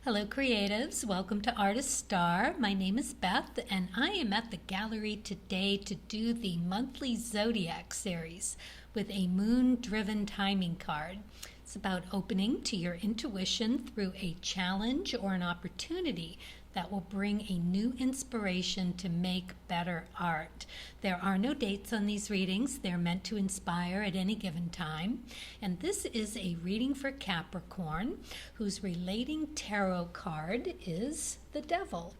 Hello, creatives. Welcome to Artist Star. My name is Beth, and I am at the gallery today to do the monthly zodiac series with a moon-driven timing card. It's about opening to your intuition through a challenge or an opportunity that will bring a new inspiration to make better art. There are no dates on these readings. They're meant to inspire at any given time. And this is a reading for Capricorn, whose relating tarot card is the Devil.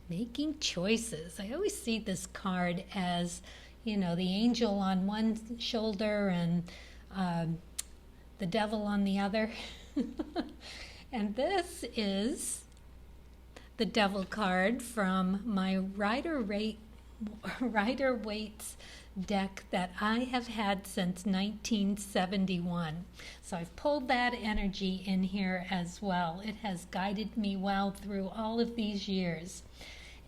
Making choices. I always see this card as, the angel on one shoulder and the devil on the other. And this is the Devil card from my Rider-Waite's deck that I have had since 1971. So I've pulled that energy in here as well. It has guided me well through all of these years.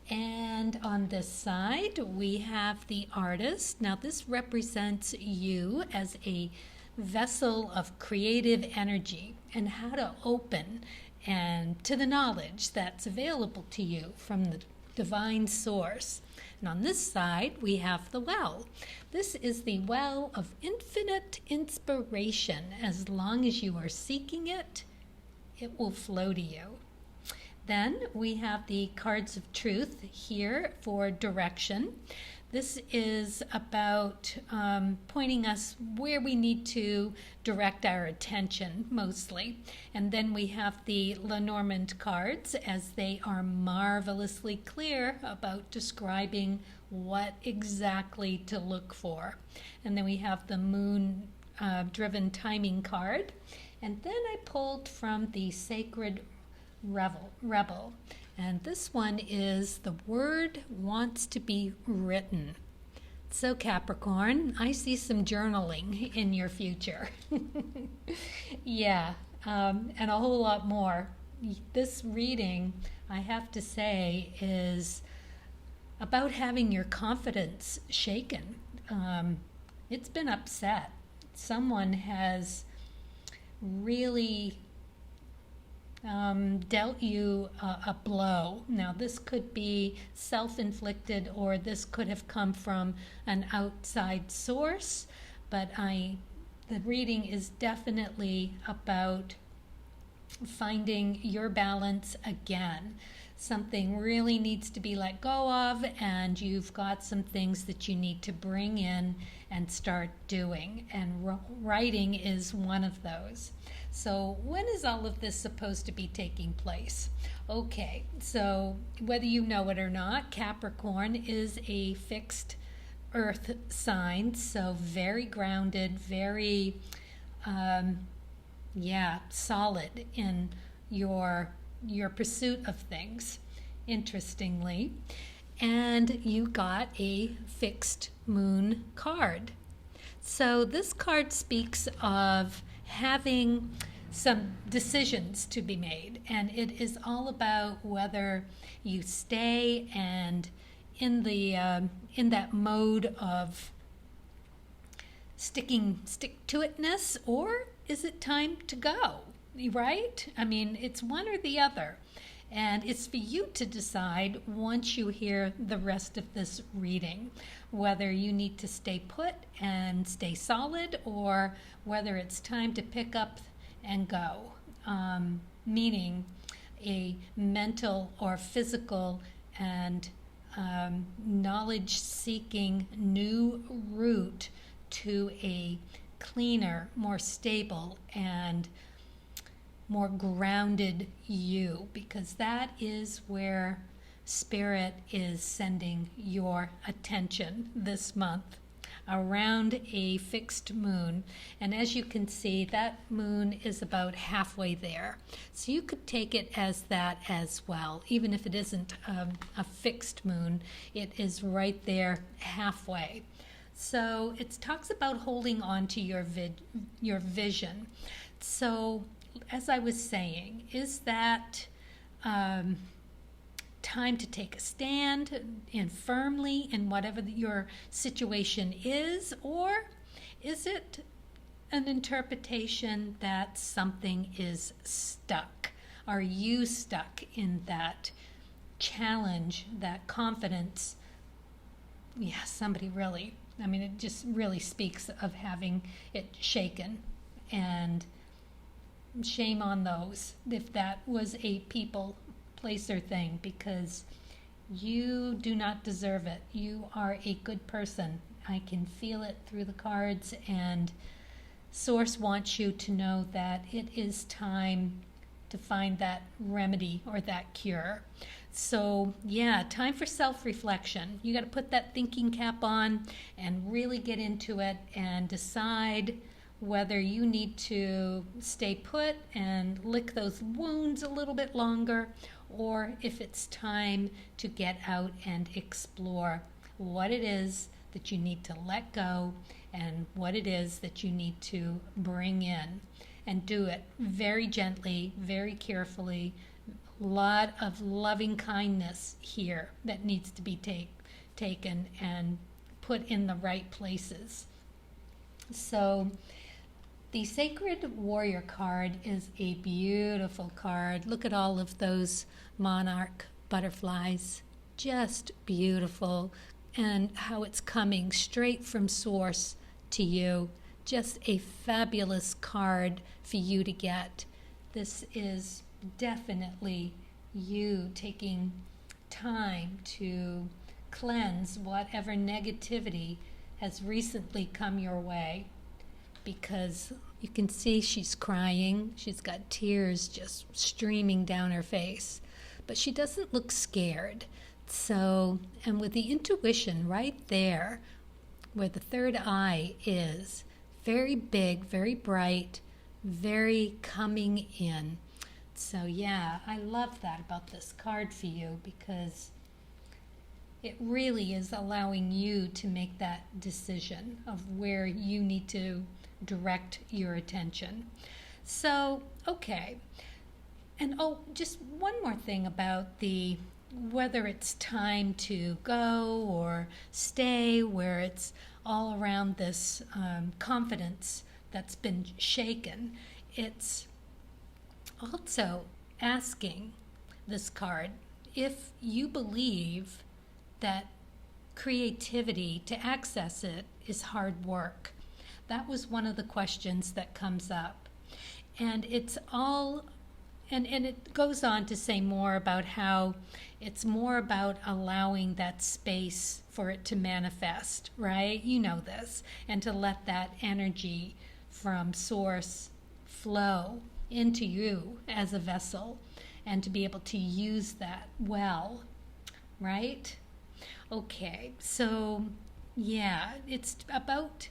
And on this side, we have the artist. Now this represents you as a vessel of creative energy and how to open and to the knowledge that's available to you from the divine source. And on this side, we have the well. This is the well of infinite inspiration. As long as you are seeking it, it will flow to you. Then we have the cards of truth here for direction. This is about pointing us where we need to direct our attention mostly. And then we have the Lenormand cards, as they are marvelously clear about describing what exactly to look for. And then we have the moon driven timing card. And then I pulled from the Sacred Rebel. And this one is the word wants to be written. So Capricorn, I see some journaling in your future. Yeah, and a whole lot more. This reading, I have to say, is about having your confidence shaken. It's been upset. Someone has really dealt you a blow. Now this could be self-inflicted, or this could have come from an outside source, but the reading is definitely about finding your balance again. Something really needs to be let go of, and you've got some things that you need to bring in and start doing, and writing is one of those. So when is all of this supposed to be taking place? Okay, so whether you know it or not, Capricorn is a fixed earth sign, so very grounded, very solid in your pursuit of things, interestingly. And you got a fixed moon card. So this card speaks of having some decisions to be made, and it is all about whether you stay and in that mode of stick to itness, or is it time to go, right? I mean, it's one or the other, and it's for you to decide once you hear the rest of this reading whether you need to stay put and stay solid, or whether it's time to pick up and go, meaning a mental or physical and knowledge-seeking new route to a cleaner, more stable, and more grounded you, because that is where Spirit is sending your attention this month, around a fixed moon. And as you can see, that moon is about halfway there. So you could take it as that as well. Even if it isn't a fixed moon, it is right there halfway. So it talks about holding on to your vision. So as I was saying, is that time to take a stand and firmly in whatever your situation is, or is it an interpretation that something is stuck? Are you stuck in that challenge, that confidence? Yeah, somebody really, I mean, it just really speaks of having it shaken. And shame on those if that was a people, place, or thing, because you do not deserve it. You are a good person. I can feel it through the cards, and Source wants you to know that it is time to find that remedy or that cure. So yeah, time for self-reflection. You got to put that thinking cap on and really get into it and decide whether you need to stay put and lick those wounds a little bit longer, or if it's time to get out and explore what it is that you need to let go and what it is that you need to bring in, and do it very gently, very carefully. A lot of loving kindness here that needs to be taken and put in the right places. So the Sacred Warrior card is a beautiful card. Look at all of those monarch butterflies. Just beautiful. And how it's coming straight from Source to you. Just a fabulous card for you to get. This is definitely you taking time to cleanse whatever negativity has recently come your way. Because you can see she's crying. She's got tears just streaming down her face. But she doesn't look scared. So, and with the intuition right there, where the third eye is, very big, very bright, very coming in. So yeah, I love that about this card for you, because it really is allowing you to make that decision of where you need to direct your attention. So, okay. And just one more thing about whether it's time to go or stay, where it's all around this confidence that's been shaken. It's also asking this card if you believe that creativity, to access it, is hard work. That was one of the questions that comes up. And it's all, and it goes on to say more about how it's more about allowing that space for it to manifest, right? You know this. And to let that energy from Source flow into you as a vessel, and to be able to use that well, right? Okay, so yeah, it's about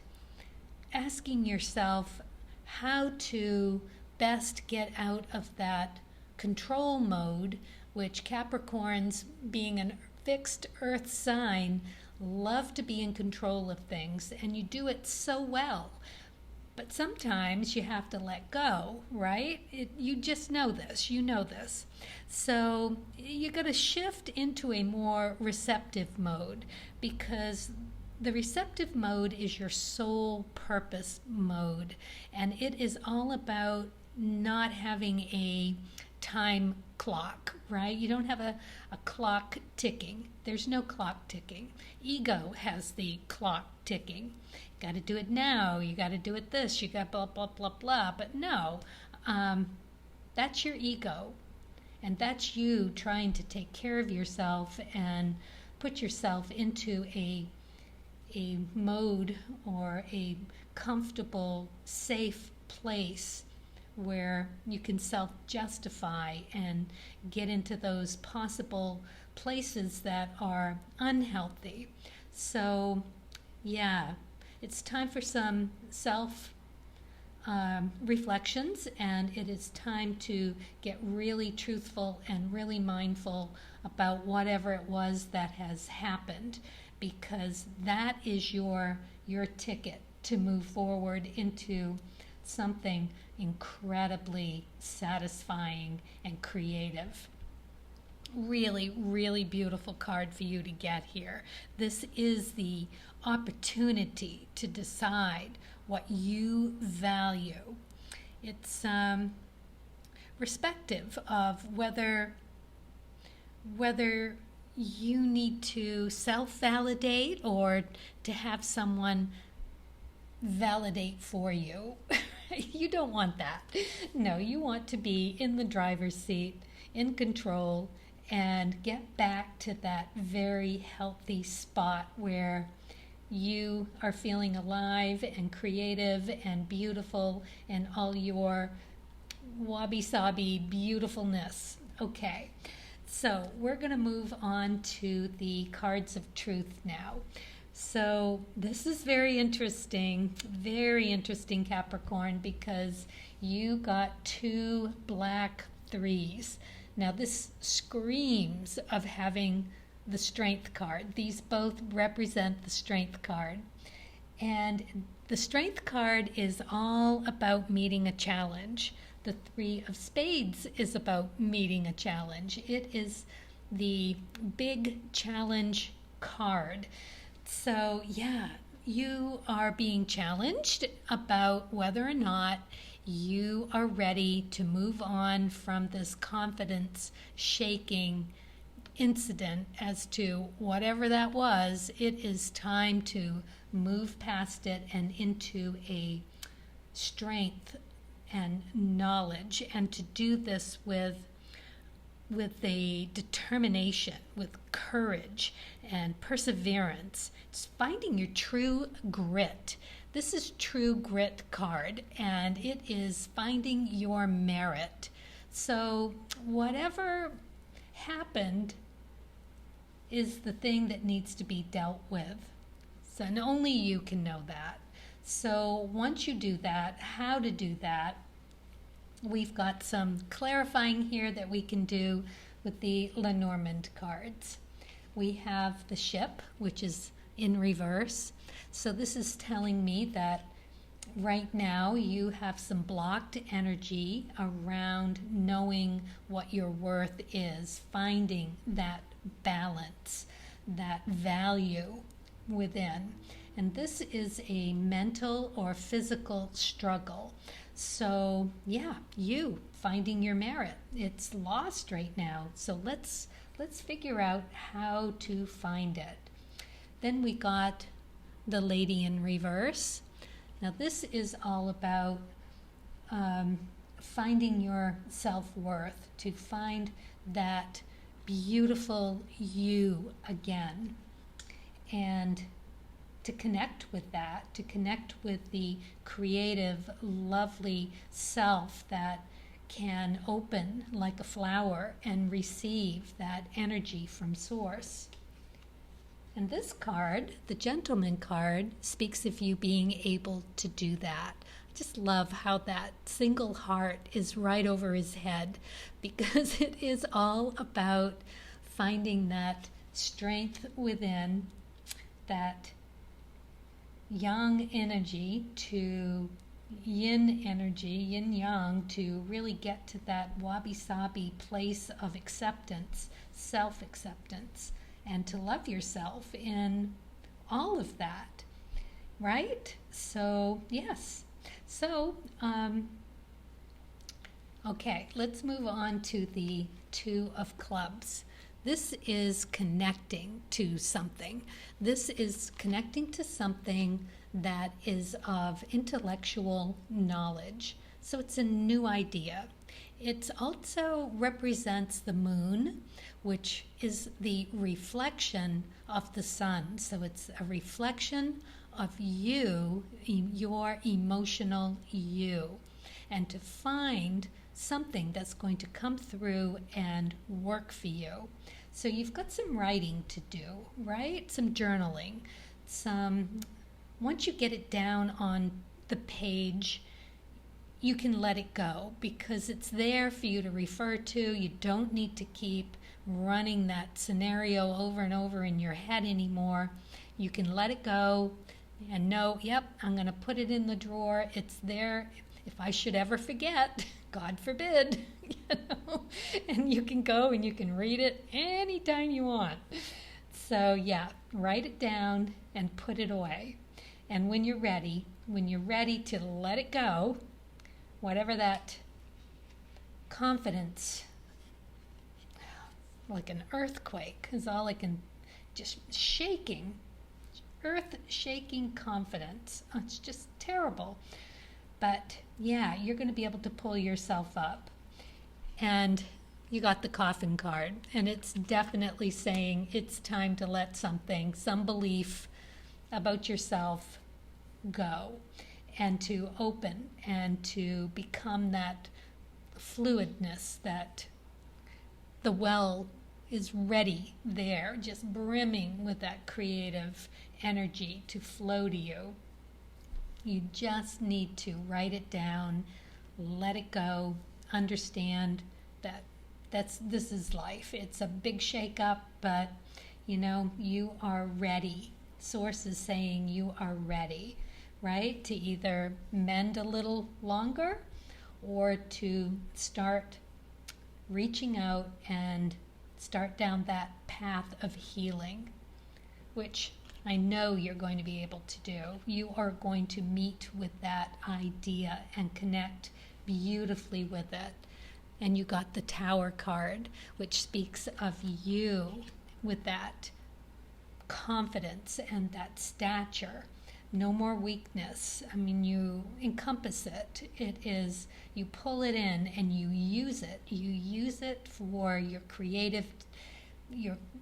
asking yourself how to best get out of that control mode, which Capricorns, being a fixed earth sign, love to be in control of things, and you do it so well. But sometimes you have to let go, right? You just know this. You know this. So you got to shift into a more receptive mode, because the receptive mode is your soul purpose mode. And it is all about not having a time clock, right? You don't have a clock ticking. There's no clock ticking. Ego has the clock ticking. Got to do it now, you got to do it this, you got blah, blah, blah, blah. But no, that's your ego. And that's you trying to take care of yourself and put yourself into a mode or a comfortable, safe place where you can self-justify and get into those possible places that are unhealthy. So, yeah. It's time for some self-reflections, and it is time to get really truthful and really mindful about whatever it was that has happened, because that is your ticket to move forward into something incredibly satisfying and creative. Really, really beautiful card for you to get here. This is the opportunity to decide what you value. It's perspective of whether you need to self-validate or to have someone validate for you. You don't want that. No, you want to be in the driver's seat, in control, and get back to that very healthy spot where you are feeling alive and creative and beautiful and all your wabi-sabi beautifulness. Okay, so we're going to move on to the cards of truth now. So this is very interesting, Capricorn, because you got 2 black 3s. Now this screams of having the Strength card. These both represent the Strength card. And the Strength card is all about meeting a challenge. The 3 of Spades is about meeting a challenge. It is the big challenge card. So yeah, you are being challenged about whether or not you are ready to move on from this confidence shaking incident as to whatever that was. It is time to move past it and into a strength and knowledge, and to do this with a determination, with courage and perseverance. It's finding your true grit. This is true grit card, and it is finding your merit. So whatever happened is the thing that needs to be dealt with. So, and only you can know that. So once you do that, how to do that, we've got some clarifying here that we can do with the Lenormand cards. We have the ship, which is in reverse. So this is telling me that right now you have some blocked energy around knowing what your worth is, finding that balance, that value within. And this is a mental or physical struggle. So yeah, you finding your merit. It's lost right now. So let's figure out how to find it. Then we got the Lady in reverse. Now this is all about finding your self-worth, to find that beautiful you again, and to connect with that, to connect with the creative, lovely self that can open like a flower and receive that energy from source. And this card, the Gentleman card, speaks of you being able to do that. I just love how that single heart is right over his head, because it is all about finding that strength within, that yang energy to yin energy, yin yang, to really get to that wabi-sabi place of acceptance, self-acceptance, and to love yourself in all of that, right? So, yes. So, okay, let's move on to the 2 of Clubs. This is connecting to something. This is connecting to something that is of intellectual knowledge. So it's a new idea. It also represents the moon, which is the reflection of the sun. So it's a reflection of you, your emotional you, and to find something that's going to come through and work for you. So you've got some writing to do, right? Some journaling. Once you get it down on the page, you can let it go, because it's there for you to refer to. You don't need to keep running that scenario over and over in your head anymore. You can let it go and know, yep, I'm going to put it in the drawer. It's there if I should ever forget, God forbid, and you can go and you can read it anytime you want. So yeah, write it down and put it away. And when you're ready to let it go, whatever that confidence, like an earthquake, is all I can, just shaking, earth-shaking confidence. Oh, it's just terrible. But yeah, you're going to be able to pull yourself up. And you got the coffin card, and it's definitely saying it's time to let something, some belief about yourself go, and to open and to become that fluidness, that the well is ready there, just brimming with that creative energy to flow to you. You just need to write it down, let it go, understand that this is life. It's a big shake-up, but you are ready. Source is saying you are ready, right? To either mend a little longer or to start reaching out and start down that path of healing, which I know you're going to be able to do. You are going to meet with that idea and connect beautifully with it. And you got the Tower card, which speaks of you with that confidence and that stature. No more weakness. I mean, you encompass it. It is, you pull it in and you use it. You use it for your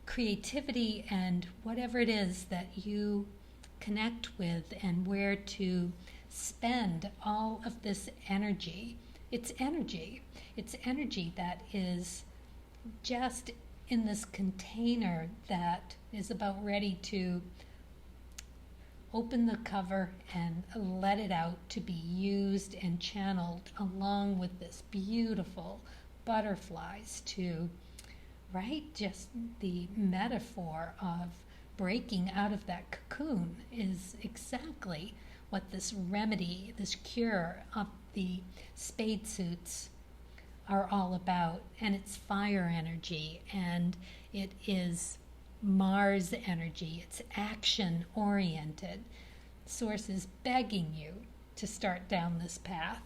creativity and whatever it is that you connect with, and where to spend all of this energy. It's energy. It's energy that is just in this container that is about ready to open the cover and let it out to be used and channeled along with this beautiful butterflies to, right? Just the metaphor of breaking out of that cocoon is exactly what this remedy, this cure of the spade suits are all about. And it's fire energy, and it is Mars energy. It's action oriented. Source is begging you to start down this path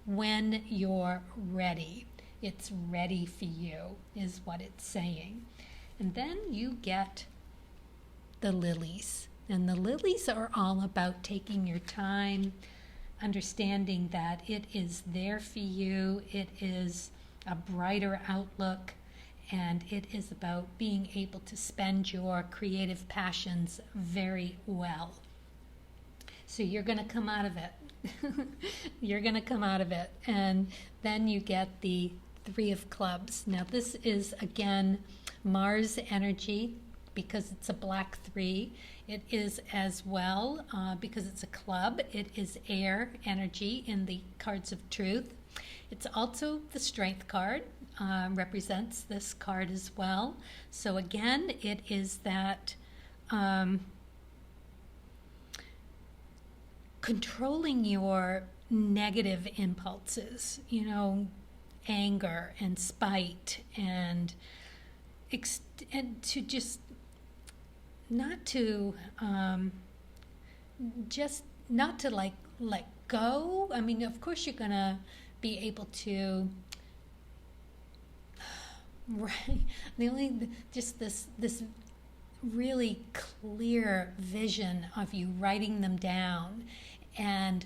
when you're ready. It's ready for you, is what it's saying. And then you get the lilies. And the lilies are all about taking your time, understanding that it is there for you. It is a brighter outlook, and it is about being able to spend your creative passions very well. So you're going to come out of it. You're going to come out of it. And then you get the Three of Clubs. Now this is, again, Mars energy, because it's a black 3. It is as well, because it's a club, it is air energy in the cards of truth. It's also the strength card, represents this card as well. So again, it is that controlling your negative impulses, anger and spite, and to just not to let go. I mean, of course you're gonna be able to, right? Just this really clear vision of you writing them down and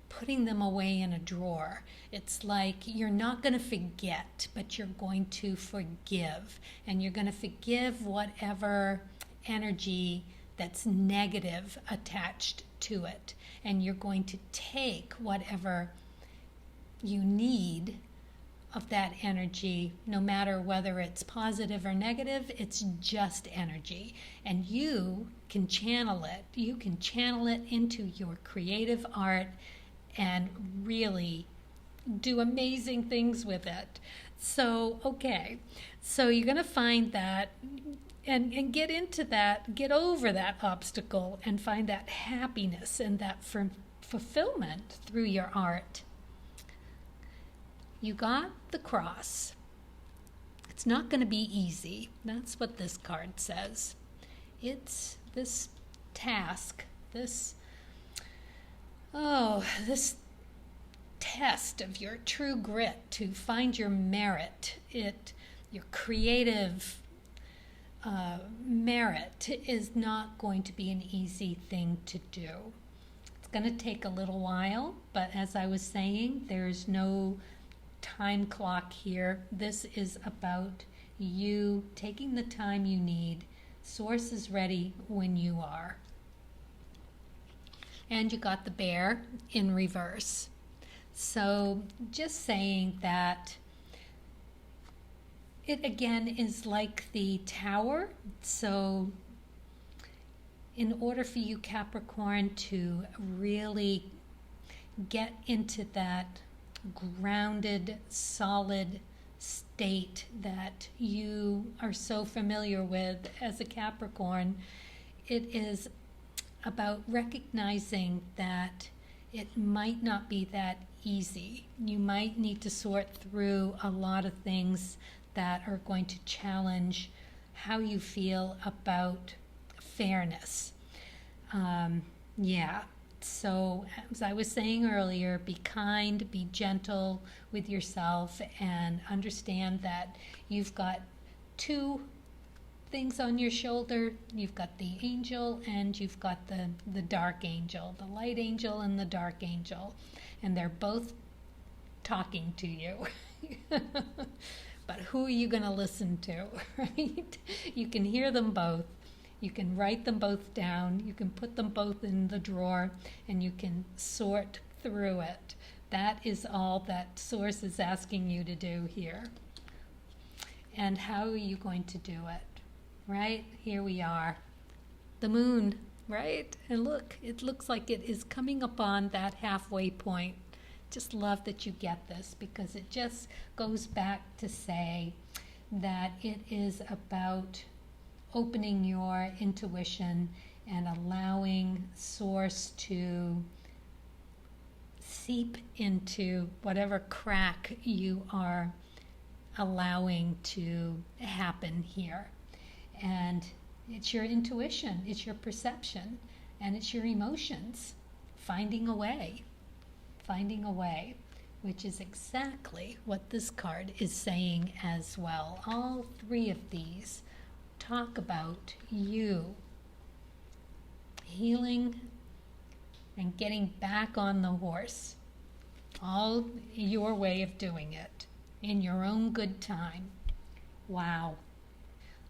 putting them away in a drawer. It's like you're not going to forget, but you're going to forgive. And you're going to forgive whatever energy that's negative attached to it. And you're going to take whatever you need of that energy, no matter whether it's positive or negative. It's just energy. And you can channel it. You can channel it into your creative art and really do amazing things with it. So, okay. So you're going to find that and get into that, get over that obstacle and find that happiness and that fulfillment through your art. You got the cross. It's not going to be easy. That's what this card says. It's this task, this test of your true grit, to find your merit, your creative merit is not going to be an easy thing to do. It's going to take a little while, but as I was saying, there's no time clock here. This is about you taking the time you need. Source is ready when you are. And you got the bear in reverse. So just saying that it again is like the tower. So in order for you, Capricorn, to really get into that grounded, solid state that you are so familiar with as a Capricorn, it is about recognizing that it might not be that easy. You might need to sort through a lot of things that are going to challenge how you feel about fairness. So as I was saying earlier, be kind, be gentle with yourself, and understand that you've got two things on your shoulder. You've got the angel and you've got the dark angel, the light angel and the dark angel, and they're both talking to you. But who are you going to listen to, right? You can hear them both. You can write them both down. You can put them both in the drawer, and you can sort through it. That is all that Source is asking you to do here. And how are you going to do it? Right? Here we are. The moon, right? And look, it looks like it is coming upon that halfway point. Just love that you get this, because it just goes back to say that it is about opening your intuition and allowing Source to seep into whatever crack you are allowing to happen here. And it's your intuition, it's your perception, and it's your emotions finding a way, which is exactly what this card is saying as well. All three of these talk about you healing and getting back on the horse. All your way of doing it in your own good time. Wow.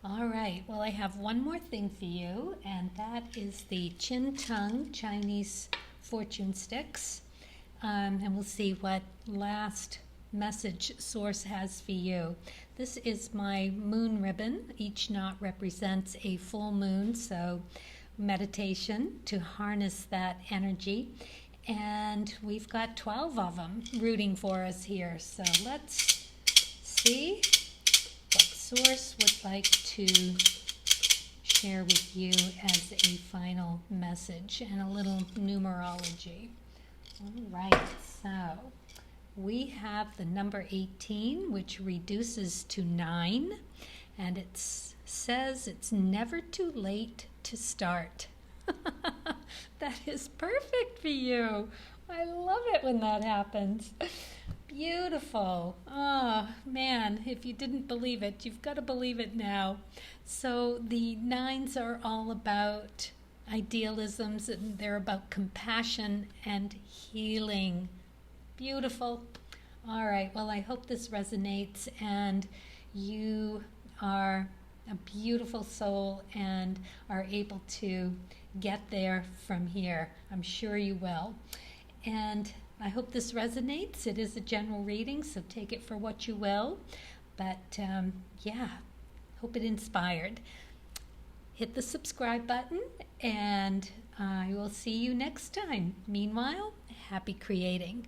All right, well, I have one more thing for you, and that is the Chin Tongue Chinese fortune sticks. And we'll see what last message Source has for you. This is my moon ribbon. Each knot represents a full moon, so meditation to harness that energy. And we've got 12 of them rooting for us here. So let's see what Source would like to share with you as a final message and a little numerology. All right, so we have the number 18, which reduces to 9, and it says it's never too late to start. That is perfect for you. I love it when that happens. Beautiful. Oh, man, if you didn't believe it, you've got to believe it now. So the 9s are all about idealisms, and they're about compassion and healing. Beautiful. All right, well, I hope this resonates, and you are a beautiful soul and are able to get there from here. I'm sure you will. And I hope this resonates. It is a general reading, so take it for what you will. But hope it inspired. Hit the subscribe button, and I will see you next time. Meanwhile, happy creating.